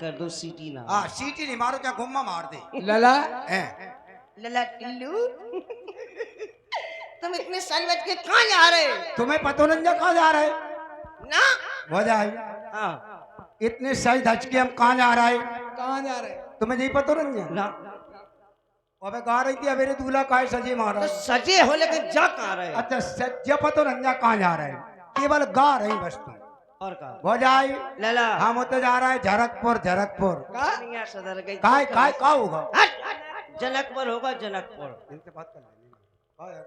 कर दो सीटी ना। हाँ सीटी नहीं मारो, क्या घुम्मा मार दे। लला लला टिल्लू तुम इतने साल बच के कहाँ जा रहे हो? तुम्हें पता नहीं कहाँ जा रहे ना हो जाए। हाँ इतने सही धच के हम कहाँ जा रहे हैं? कहाँ जा रहे? तुम्हें यही पता नहीं है? ना अबे गा रही थी अबेरे दूल्हा का सजे मारा। तो सजे हो लेकिन जा कहाँ रहे? अच्छा सज्जा पता नहीं कहाँ जा रहे हैं, केवल गा रही बस तुम। और कहा हो जाए लला हम होते जा रहा है झरकपुर। झरकपुर कहाँ सदर गई? काय काय का होगा? जनकपुर होगा जनकपुर। इनसे बात कर लेंगे। का है?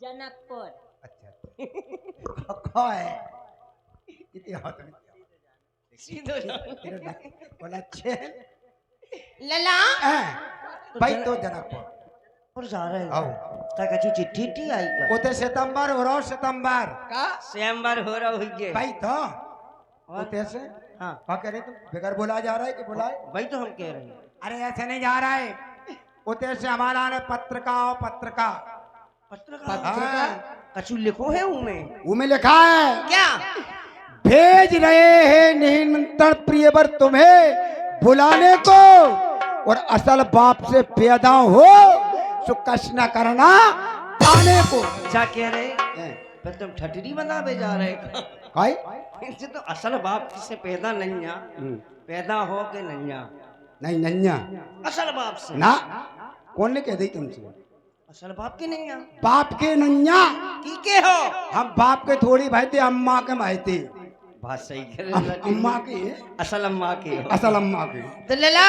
जनकपुर। अच्छा का है? इतिहास में सीधो बोला अच्छे लला भाई तो जनकपुर और जा रहे आओ। तक अच्छी चिट्ठी टी आई का उते सितंबर हो रहा हो सितंबर का स्वयंवर हो रहा हुई भाई तो और उते से हाँ क्या कह रहे तुम? बेगर बोला जा रहा है कि बुलाए? वही तो हम कह रहे हैं। अरे ऐसे नहीं जा रहा है। उते से हमारा ने पत्रिका और पत्रिका पत्रकार कछु लिखो है उनमें वो में लिखा है क्या? भेज रहे हैं निमंत्रण प्रियवर तुम्हें बुलाने को, और असल बाप से पैदा हो सो कष्ट न करना आने को। क्या कह रहे? पर तुम ठटरी बनावे जा रहे काई? इनसे तो असल बाप से पैदा नहीं आ, पैदा हो के नहीं आ। नहीं नन्या असल बाप से ना कौन ने कह दी तुमसे? असल बाप के नहीं आ बाप के नन्या की के हो? हम बाप के थोड़ी भाई थे, अम्मा के भाई थे। बात सही करे अम्मा के असल अम्मा के हो। असल अम्मा के। तो लला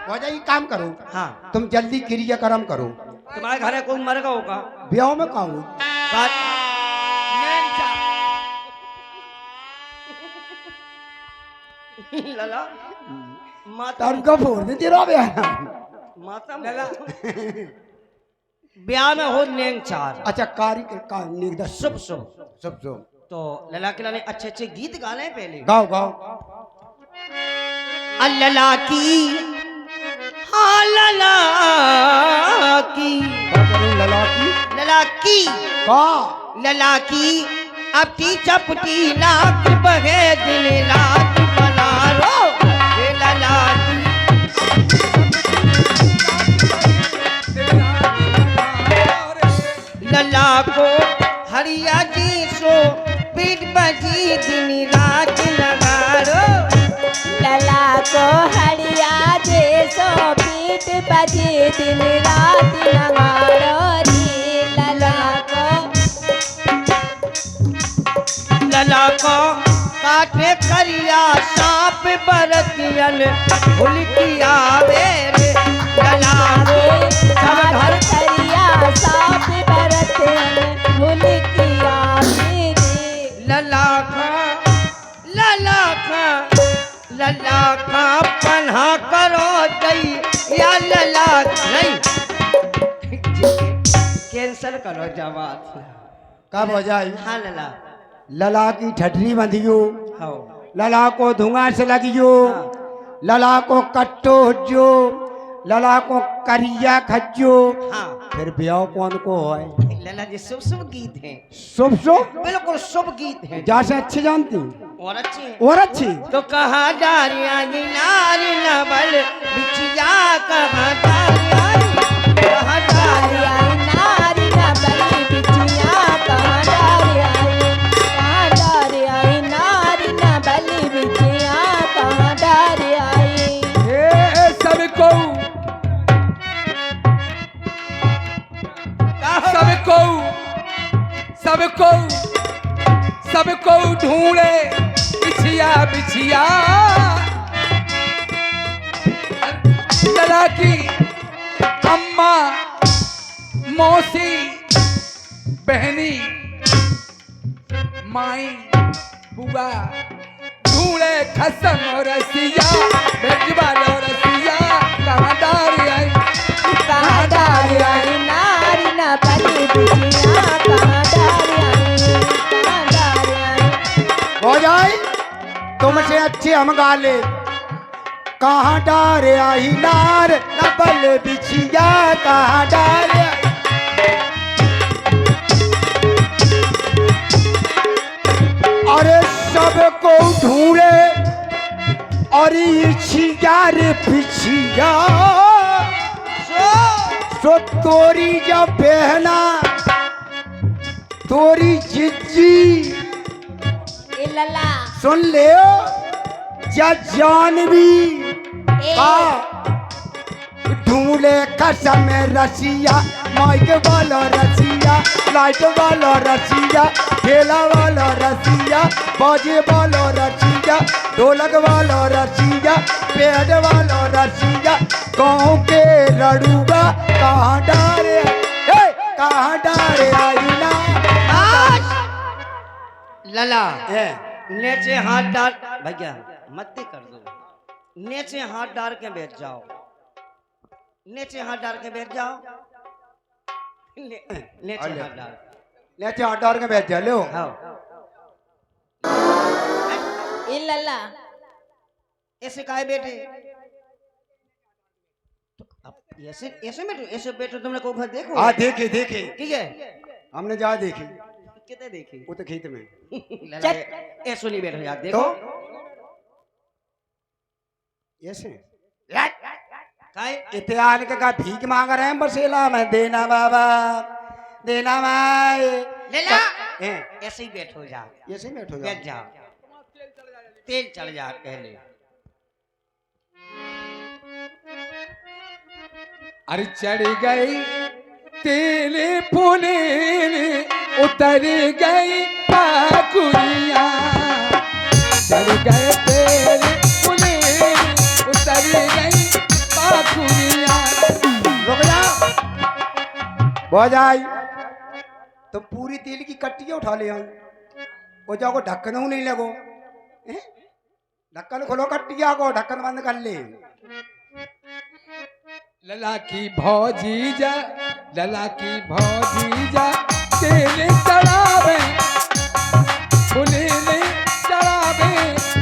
हो जाए काम करो, हाँ तुम जल्दी क्रियाक्रम करो। तुम्हारे घर कोई मर गया होगा? ब्याह में कहा हूँ लला माता तब फोड़ दे तेरा ब्याह। माता लला ब्याह में हो नेंग चार। अच्छा कारी का निर्देश शुभ शुभ सब सब तो लला के लाने अच्छे अच्छे गीत गाने हैं पहले। गाओ गाओ। लला की हाँ लला की लला की लला की का लला की अपनी चपटी लाख बहे दिन रात बना रो ये लला की। लला को हरिया जी सो पीठ बजी दिन रात लगा रो। लला को हरिया दे सो पीठ बजी दिन रात नगाड़ो री। लला को काटे करिया सांप बरतियन भुलकी आवे रे। लला को सब घर करिया साप बरते भूल किया मेरे। लला का पन्हा करो दई या लला नहीं कैंसल करो जवाब। कब हो जाए? हाँ लला लला की ठटरी बंधियो, हाँ लला को धुआं से लगियो, हाँ। लला को कट्टो जो, लला को करिया खज्जो। हाँ फिर ब्याह कौन को है? लला जी शुभ शुभ गीत हैं, शुभ शुभ बिल्कुल शुभ गीत हैं जैसे अच्छी जानती और अच्छे हैं। और अच्छी। तो कहाँ डारिया नारी नबल बिछिया कहाँ डारिया कहाँ डारिया नारी न बली बिटिया कहाँ डारी आई। कहाँ डारी आई नारी न बली बिटिया कहाँ डारी आई। सबको सबको सबको सबको ढूंढे बिछिया बिछिया। लला की अम्मा मौसी बहनी माई बुआ ढूंढे खसम और रसिया भेजवाल और रसिया। कहाँ डारी आई कहाँ डारी आई नारी न बली बिटिया कहाँ डारी आई। कहाँ डारी आई। हो जाए तुमसे अच्छे हम गाले। कहाँ डारे आई नार नबल बिछिया कहाँ डारे। अरे सबको ढूंढे और इच्छा जा रे पिछिया सो सो तोरी जा बहना तोरी जिज्जी ए लला सुन ले जा जानवी का ढूंढे कसम रसिया माइक वाला रसिया लाइट वाला रसिया ठेला वाला रसिया बाजे वाला रसिया ढोलक वाला रसिया पेड़ वाला रसिया गाँव के लड़ूगा कहाँ डारे कहाँ डारे आई ना लला ए, नीचे हाथ डाल भैया मत कर दो, नीचे हाथ डाल के बैठ जाओ, नीचे हाथ डाल के बैठ जाओ, नीचे हाथ डाल ले चार डार के बैठ जा लो हाँ ए लला ऐसे काहे बैठे? तो अब ऐसे ऐसे बैठो, ऐसे बैठो, तुमने को घर देखो? हाँ देखे देखे ठीक है, हमने जा देखी कितने देखी? वो तो खेत में लला, ऐसे नहीं बैठो यार, देखो ऐसे काहे? इतिहान का भीख मांग रहे हैं बसेला में देना बाबा देना माए लला ए, ऐसे ही बैठो जा, ऐसे बैठो बैठ जा जाओ, तेल चढ़ जा पहले। अरे चढ़ गई तेल फूले उतर गई पाकुरिया, चढ़ गए तेल फूले उतर गई पाकुरिया। रुक जा बहुत आई तो पूरी तेल की कट्टियां उठा ले आई वो जाओ ढक्कन नहीं लगो हैं? ढक्कन खोलो कट्टिया को ढक्कन बंद कर ले लला की भौजीजा लला की भौजीजा तेल चढ़ावे फूले चढ़ावे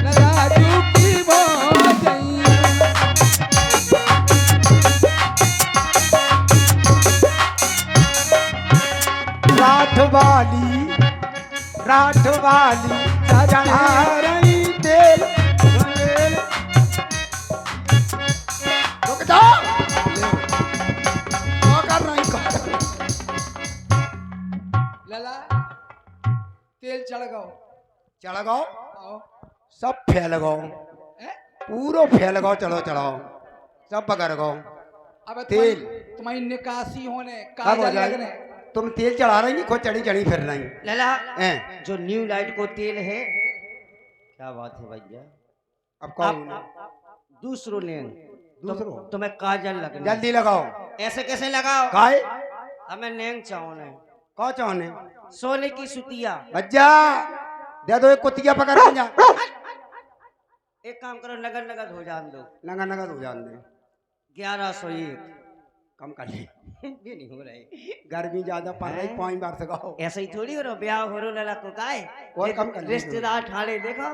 लला जू की भौजैया। राठ वाली चढ़ा रही तेल रुक जा क्या कर रही लला तेल चढ़ गो चढ़ गो आओ सब फैल गो ए? पूरो फैल गो चलो चढ़ाओ सब पकड़ गो अब तेल तुम्हारी निकासी होने कब हो काजल जाए लगने तुम तेल चढ़ा रही खुद चढ़ी चढ़ी फिर रही लला हैं? जो न्यू लाइट को तेल है, क्या बात है भैया? अब कौन दूसरों ने दूसरो तुम्हें काजल लगना, जल्दी लगाओ ऐसे कैसे लगाओ? काय हमें नेंग चाहोने कौ चाहने सोने की सुतिया। बच्चा दे दो एक कुतिया पकड़ के जा एक काम करो, नगद नगद हो जान दो, नंगा नंगा हो जान दे 1101 कम कर ले ये नहीं हो रही, गर्मी ज्यादा पड़ रही हैं? 5 बार से गाओ ऐसे ही थोड़ी हो रहा, ब्याह हो रहा लला को काहे? और कम कर ले। रिश्तेदार ठाणे देखो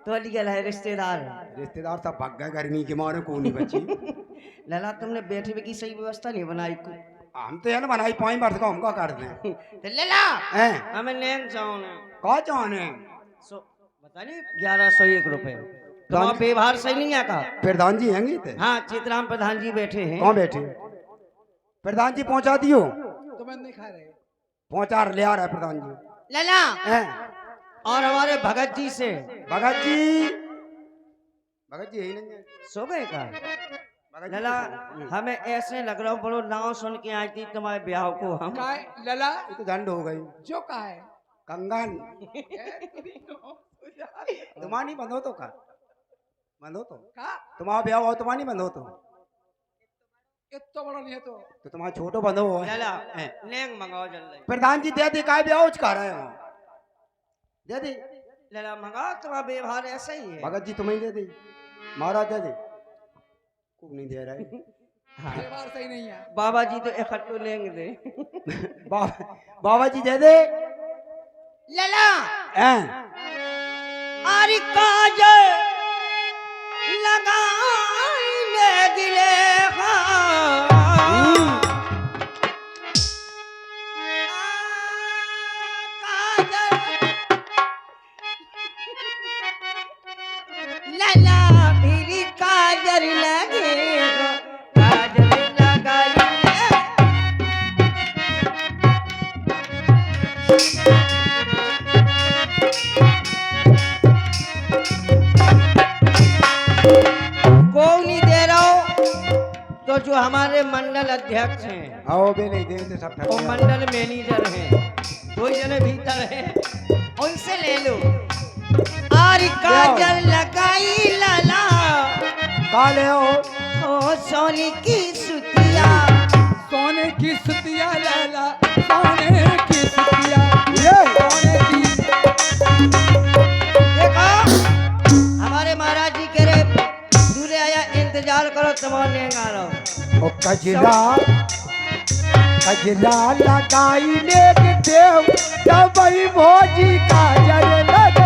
तो निकल है रिश्तेदार। रिश्तेदार सब भाग गए गर्मी के मारे को नहीं बची लला तुमने बैठे की सही व्यवस्था नहीं बनाई को। हम तो है ना बनाई 5 बार से गाओ हमका कर दे तो लला हैं हमें नेंग चाहोने कौ चाहने सो बता नहीं 1101 रुपए। तुम्हारा व्यवहार सही नहीं आका। प्रधान जी हैं थे हाँ चित्राम प्रधान जी बैठे हैं। कौन बैठे प्रधान जी पहुंचा दियो तुम्हें नहीं खा रहे पहुंचा ले आ रहा है प्रधान जी लला हैं और हमारे भगत जी से भगत जी यही नहीं है सो गए का? भगत जी लला तो- हमें ऐसे लग रहा बड़ो नाव सुन के आई थी तुम्हारे ब्याह को हम। का है लला ये तो दंड हो गई जो का है कंगन तुम्हारी बंधो तो का बंधो तो का तुम्हारा ब्याह हो तुम्हारी बंधो तो इतना बड़ा नहीं है तो तुम्हारा छोटो बंधो हो लला नेंग मंगाओ जल्दी। प्रधान जी दे दी काय ब्याह उचका रहे हो दे दी लला मंगाओ, तुम्हारा व्यवहार ऐसा ही है। भगत जी तुम्हें दे दी महाराज दे दी खूब नहीं दे रहे व्यवहार सही नहीं है बाबा जी तो इकट्ठो लेंगे दे। बाबा जी दे दे लला हैं अरे काजल लगाने गिले लला फिर काजल हमारे मंडल अध्यक्ष हैं आओ बे नहीं दे सब और ठग मंडल मैनेजर हैं, दो जने भीतर हैं, उनसे ले लो। और काजल लगाई लाला काले हो ओ सोनी की सुतिया, सोने की सुतिया लाला, सोने की सुतिया, ये सोने की। देखो हमारे महाराज जी कह रहे दूल्हे आया इंतजार करो तुम्हारे आ रहा हूं। ओ कजला कजला लगाई लेक देव तब भोजी काजल लगाई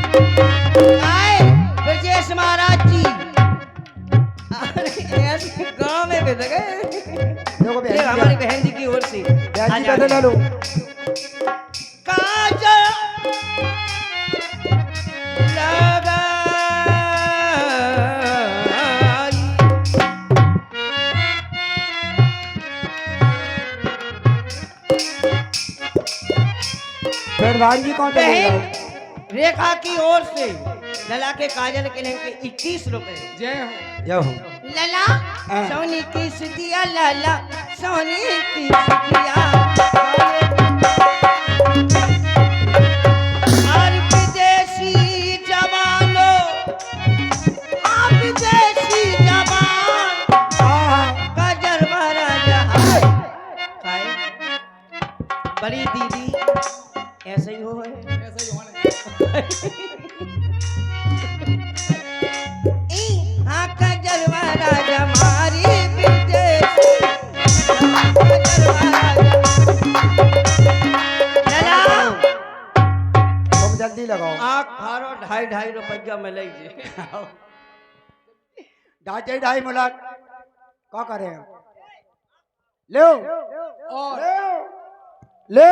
आए ब्रजेश महाराज जी ऐसे गांव में भेज गए। देखो ये हमारी बहन जी की ओर से बहन जी कैसे ले लो काजल लगाई प्रधान जी कौन बहन रेखा की ओर से लला के काजल के लेंगे 21 रुपए। जय हो। जय हो लला हाँ। सोनी की सुतिया लाला सोनी की सुतिया और विदेशी जवानों हाँ विदेशी जवान काजल महाराजा खाए बड़ी दीदी ऐसे ही हो है। ऐसा ही होना है। हाँ काजल महाराजा हमारी विदेशी काजल महाराजा लला तुम जल्दी लगाओ आँख फाड़ो 2.5 रुपया में ले जे ढाई ढाई मुलाक क्या करे ले और ले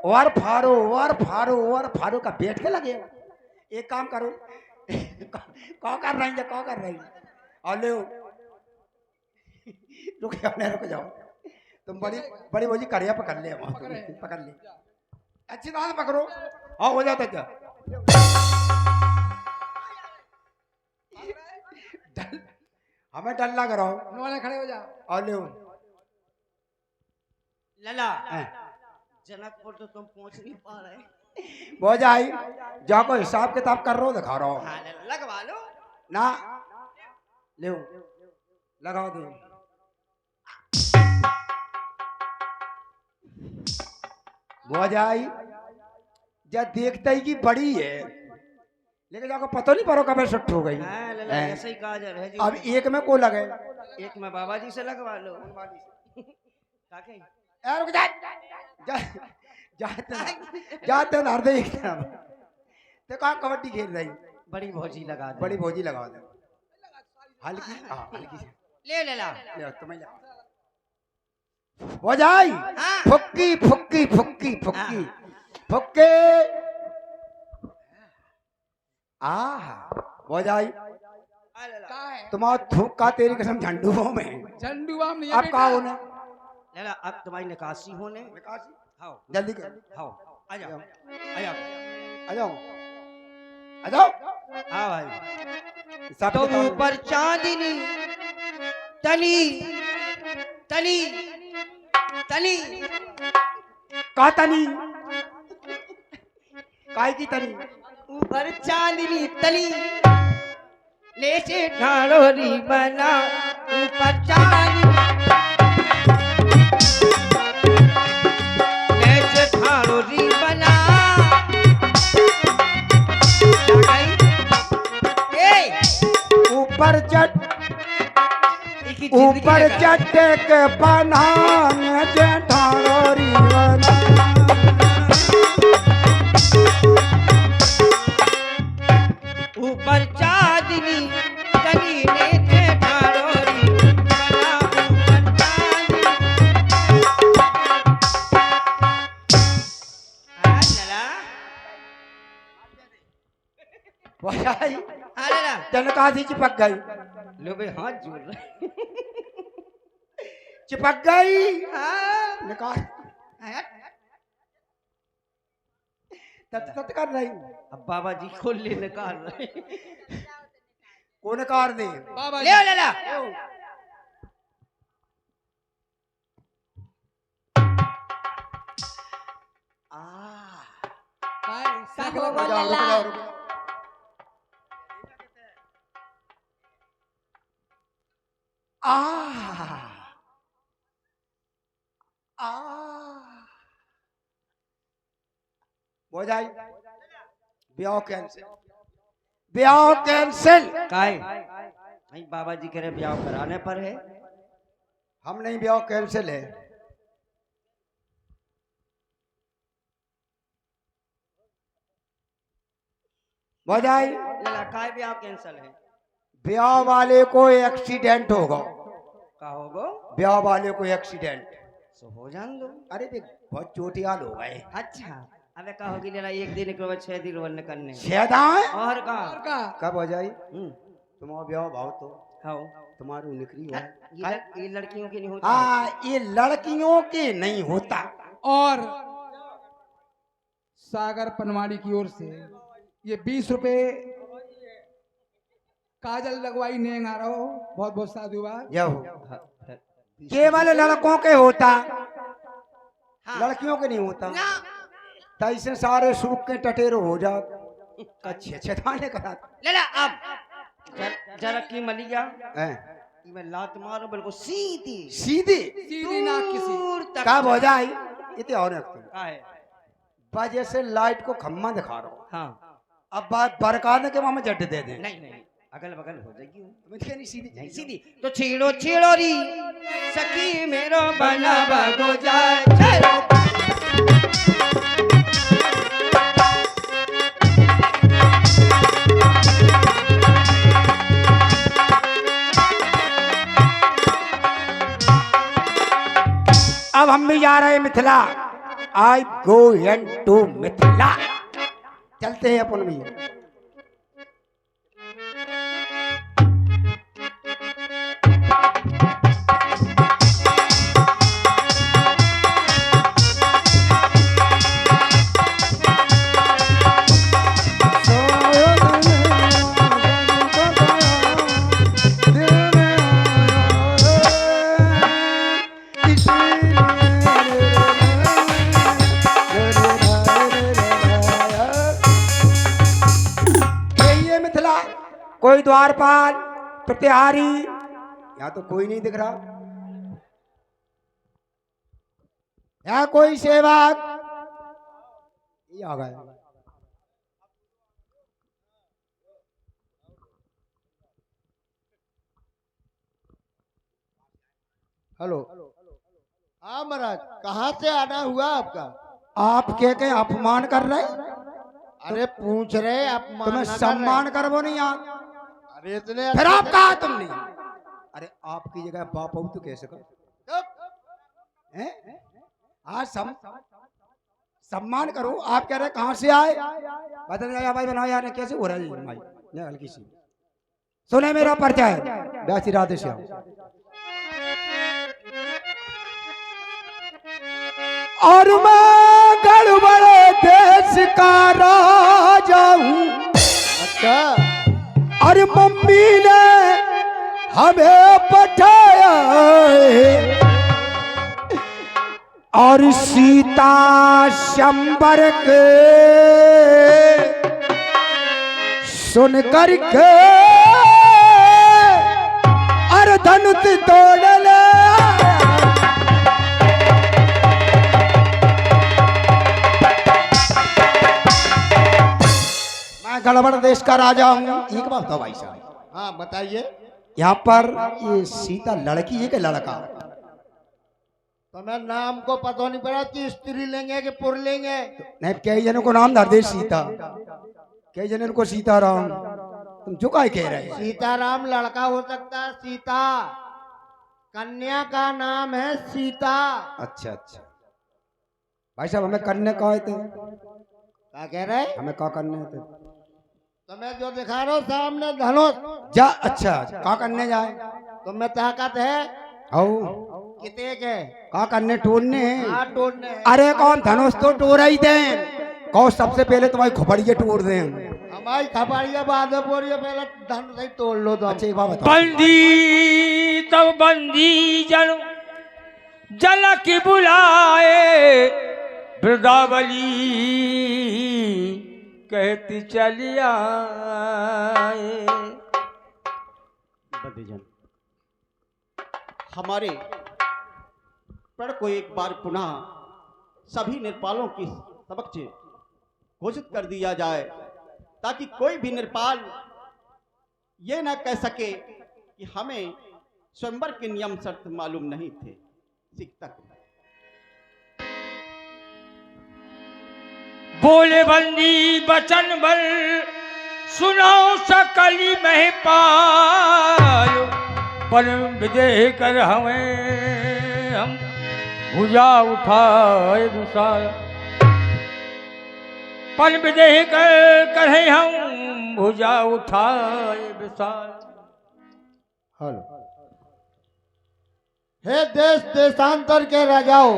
और फारो का बैठ के लगे एक काम करो क्या कर रही है क्या कर रही है और ले रुक जाओ तुम बड़ी बड़ी भौजी करिया पकड़ ले पकड़ ले अच्छी तरह से पकड़ो हाँ हो जाता क्या हमें डर लग रहा हो नोने खड़े हो जा। और ले लला जनकपुर तो तुम पहुंच नहीं पा रहे। बहुत आई जाको हिसाब किताब कर रहा हूँ दिखा रहा हूँ हाँ लला लगवा लो ना ले लगाओ दे बहुत आई जब देखता ही कि बड़ी है लेकिन जाको पता नहीं पड़ो कब सुट हो गई हाँ लला ऐसे ही काजल है अब एक में को लगे एक में बाबा जी से लगवा लो काके यार रुक जा जाते ना हृदय तो कहाँ कबड्डी खेल रही बड़ी भौजी लगा दो बड़ी भौजी लगा दे हल्की हाँ हल्की से ले लला ले तुम्हें हो जाई हाँ। फुक्की फुक्की फुक्की फुक्की हाँ। फुक्के आहा हो जाई आ लला कहाँ है? तुम्हारा थूक का तेरी कसम झंडुओं में झंडू आम नहीं है अब बेटा। का होने लला अब तुम्हारी निकासी होने आओ जल्दी कर आओ आ जाओ आ जाओ आ जाओ आ जाओ हाँ भाई सब तुम ऊपर चांदनी तली तली तली का तनी काय की तनी ऊपर चांदनी तली लेचे ढालोरी बना ऊपर चांदनी लेचे ढालोरी बना ऊपर चट ऊपर चट्टे के बनाने जेठारी बना ऊपर चांदनी तली लेचे ढालोरी बना ऊपर चांदनी लला भाई लला जनकासी चिपक गई लो बे हाथ जोड़ रहे चिपक गई हाँ निकाल तत कर रही अब बाबा जी खोल ले निकाल रहे कौन कार दे बाबा ले ले ला काय साखला बोल रुक ला। जाओ, रुक जाओ। हो जाए ब्याह कैंसिल ब्याह कैंसिल काय नहीं बाबा जी कह रहे ब्याह कराने पर है हम नहीं ब्याह कैंसिल है हो जाए ले ला काय ब्याह कैंसिल है ब्याह वाले को एक्सीडेंट होगा का होगो ब्याह वाले को एक्सीडेंट सो हो जान दो अरे देख बहुत चोटियाल हो गए अच्छा अबे का होगी ले ला एक दिन के बाद 6 दिन रोने करने शेदाएं और का का कब हो जाए हम्म तुम्हारा ब्याह भाव तो खाओ तुम्हारी निकली हो ये लड़कियों की नहीं होती हाँ ये लड़कियों के नहीं होता और सागर पनवाड़ी की ओर से ये 20 रुपए काजल लगवाई नेंग आ रहा हो बहुत बहुत साधुवाद जब केवल लड़कों के होता लड़कियों के नहीं होता तैसे सारे सूख के टटेरो हो जा अच्छे छेदाने करा ले ला अब जरा की मलिया हैं? मैं लात मारो बिल्कुल सीधी सीधे सीधी नाक किसी दूर तक कब हो जाए इतने और रखते का है बाजे से लाइट को खम्मा दिखा रहा हूँ हाँ अब बात बरकाने के मामा जट दे दें नहीं नहीं अगल बगल हो जाएगी तुम्हें क्या नहीं सीधी नहीं सीधी तो छीड़ो छीड़ो री सखी मेरो बना बगो जाए छेड़ो अब हम भी जा रहे हैं मिथिला आई गो टू मिथिला चलते हैं अपन भी ये मिथिला कोई द्वारपाल प्रतिहारी यहाँ तो कोई नहीं दिख रहा यहाँ कोई सेवक ये आ गए हेलो हाँ महाराज कहाँ से आना हुआ आपका? आप के अपमान कर रहे अरे पूछ रहे आप तुम्हें सम्मान करबो नहीं यार अरे इतने फिर आप कहा तुम नहीं अरे आपकी जगह बाप हो तो कैसे कर हैं? आज सम्मान करो आप कह रहे कहाँ से आए बता भाई बनाओ यार कैसे हो रहा है ये भाई ये हल्की सी सुने मेरा परिचय व्यासी राधे श्याम और मैं गड़बड़े देश का राजा हूँ अच्छा और मम्मी ने हमें पठाया और सीता शंबर के सुन कर के और धनुष तोड़ ले मैं गड़बड़ देश का राजा हूँ एक बात बताओ भाई साहब हाँ बताइए यहाँ पर ये सीता लड़की है कि लड़का तुम्हें नाम को पता नहीं पड़ा कि स्त्री लेंगे कि पुर लेंगे? नहीं कई जनों को नाम धर दे सीता कई जनों को सीताराम तुम जो काय कह रहे हैं सीताराम लड़का हो सकता है, सीता कन्या का नाम है सीता। अच्छा अच्छा भाई साहब हमें करने का है थे क्या कह रहे? हमें क्या करने थे तुम्हें जो दिखा रहा हो सामने धनुष, जा अच्छा क्या करने जाए तुम्हें ताकत है आओ कितने के? क्या करने टोरने हैं हाँ टोड़ने हैं। अरे कौन धनुष तो टोरा ही दे कहो सबसे पहले तुम्हारी खोपड़िए टूट दे। हमारी खपाड़िया बाद में बोलिए, पहले धन से ही तोड़ लो तो। अच्छा एक बात बताओ, बंदी तब बंदी जन जलक बुलाए, वृंदावली कहती चली आए। बंदीजन, हमारे प्रण को एक बार पुनः सभी निर्पालों की समक्ष घोषित कर दिया जाए, ताकि कोई भी निर्पाल ये न कह सके कि हमें स्वयंवर के नियम शर्त मालूम नहीं थे। सिख तक बोले बंदी बचन बल सुनाओ सकली महपाल, पर विदेह कर हम भुजा उठाए विशाल। पर विदेह कर हम भुजा उठाए विशाल। हेलो, हे देश देशांतर के राजाओं,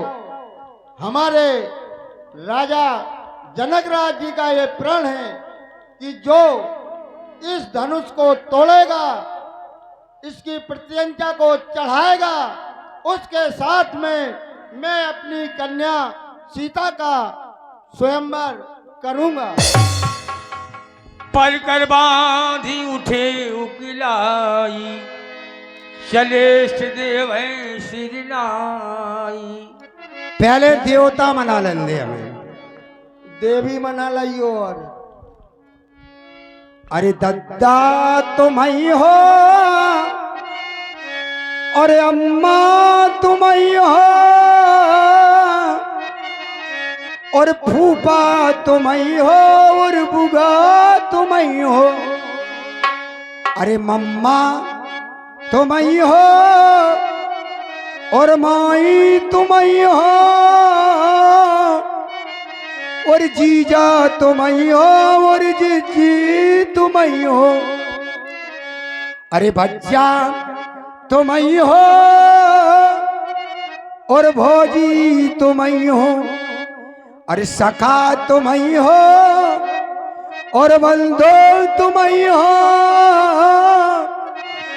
हमारे राजा जनकराज जी का ये प्रण है कि जो इस धनुष को तोड़ेगा, इसकी प्रत्यंचा को चढ़ाएगा, उसके साथ में मैं अपनी कन्या सीता का स्वयंवर करूंगा। पर कर बांधी उठे उकिलाई, चले देव श्रीनाई। पहले देवता मना लेंगे हमें, देवी मना लियो। और अरे दद्दा तुम ही हो, अरे अम्मा तुम ही हो, और फूफा तुम ही हो, और बुआ तुम ही हो, अरे मम्मा तुम ही हो, और माई तुम ही हो, और जीजा तुम ही हो, और जीजी तुम ही हो, अरे बच्चा तुम ही हो, और भौजी तुम ही हो, अरे सखा तुम ही हो, और बंधु तुम ही हो,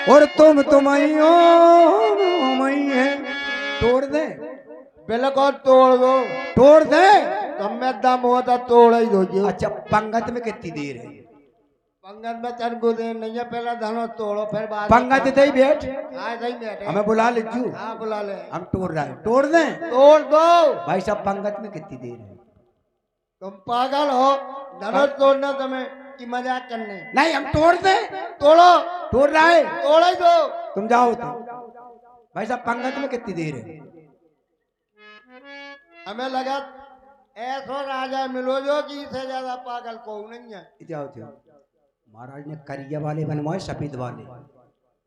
और तुम ही हो, तुम ही है। तोड़ दे, बिल्कुल तोड़ दो। तोड़ दे। तुम में दम होता तोड़ ही दो। अच्छा पंगत में कितनी देर है? पंगत में तन को देर नहीं है, पहला धनुष तोड़ो फिर बाद पंगत दे बैठ, हाँ सही बैठे। हमें बुला ले जू। हाँ बुला ले। हम तोड़ रहे हैं, तोड़ दे। तोड़ दो भाई साहब पंगत में कितनी देर है? तुम पागल हो, धनुष तोड़ना तुम्हें की मजाक करने। नहीं हम तोड़ दे। तोड़ो। तोड़ रहा है, तोड़ ही दो। तुम जाओ तो। भाई साहब पंगत में कितनी देर है? हमें लगा ऐसा राजा मिलो जो कि इससे ज्यादा पागल को नहीं है। जाओ जाओ। महाराज ने करिया वाले बनवाए, सफेद वाले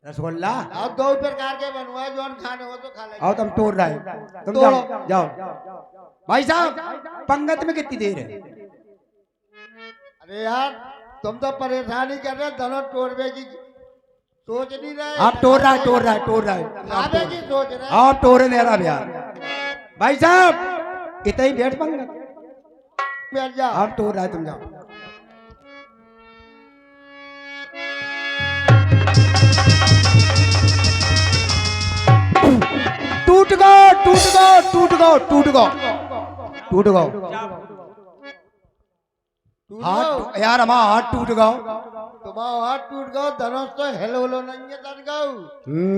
रसगुल्ला। अब दो प्रकार के बनवाए, जो खाने हो तो खा ले। आओ तुम तोड़ रहे हो, तुम जाओ जाओ। भाई साहब पंगत में कितनी देर है? अरे यार तुम तो परेशानी कर रहे, धनुष तोड़ने की सोच नहीं रहे। आप तोड़ रहा है, तोड़ रहा है, तोड़ रहा है। खाने की सोच रहे। आप तोड़ दे रहा यार। भाई साहब इतना ही बैठ पंगत। बैठ जाओ। आप तोड़ रहा है, तुम जाओ। टूट गो टूट गो टूट गो टूट गो टूट गो। हाथ यार हमारा हाथ टूट गो। तुम्हारा हाथ टूट गया, धनुष तो हेलो हेलो नहीं है तन गौ।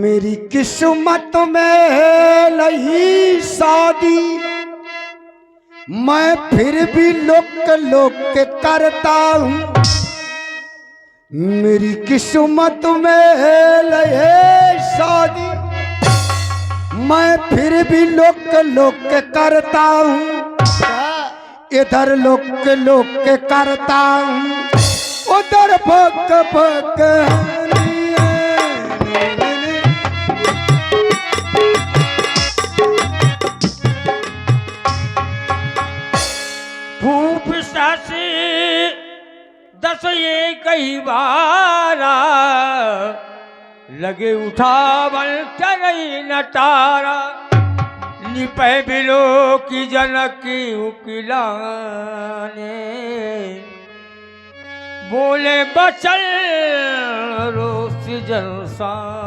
मेरी किस्मत में नहीं शादी, मैं फिर भी लोक करता हूँ। मेरी किस्मत में नहीं शादी, मैं फिर भी लोक करता हूँ। इधर लोक करता हूँ, उधर भक भूप सासे दस ये कई बारा, लगे उठावन चरई नटारा। पै बिलो की जनक उकिलाने बोले बचल रोस जनसा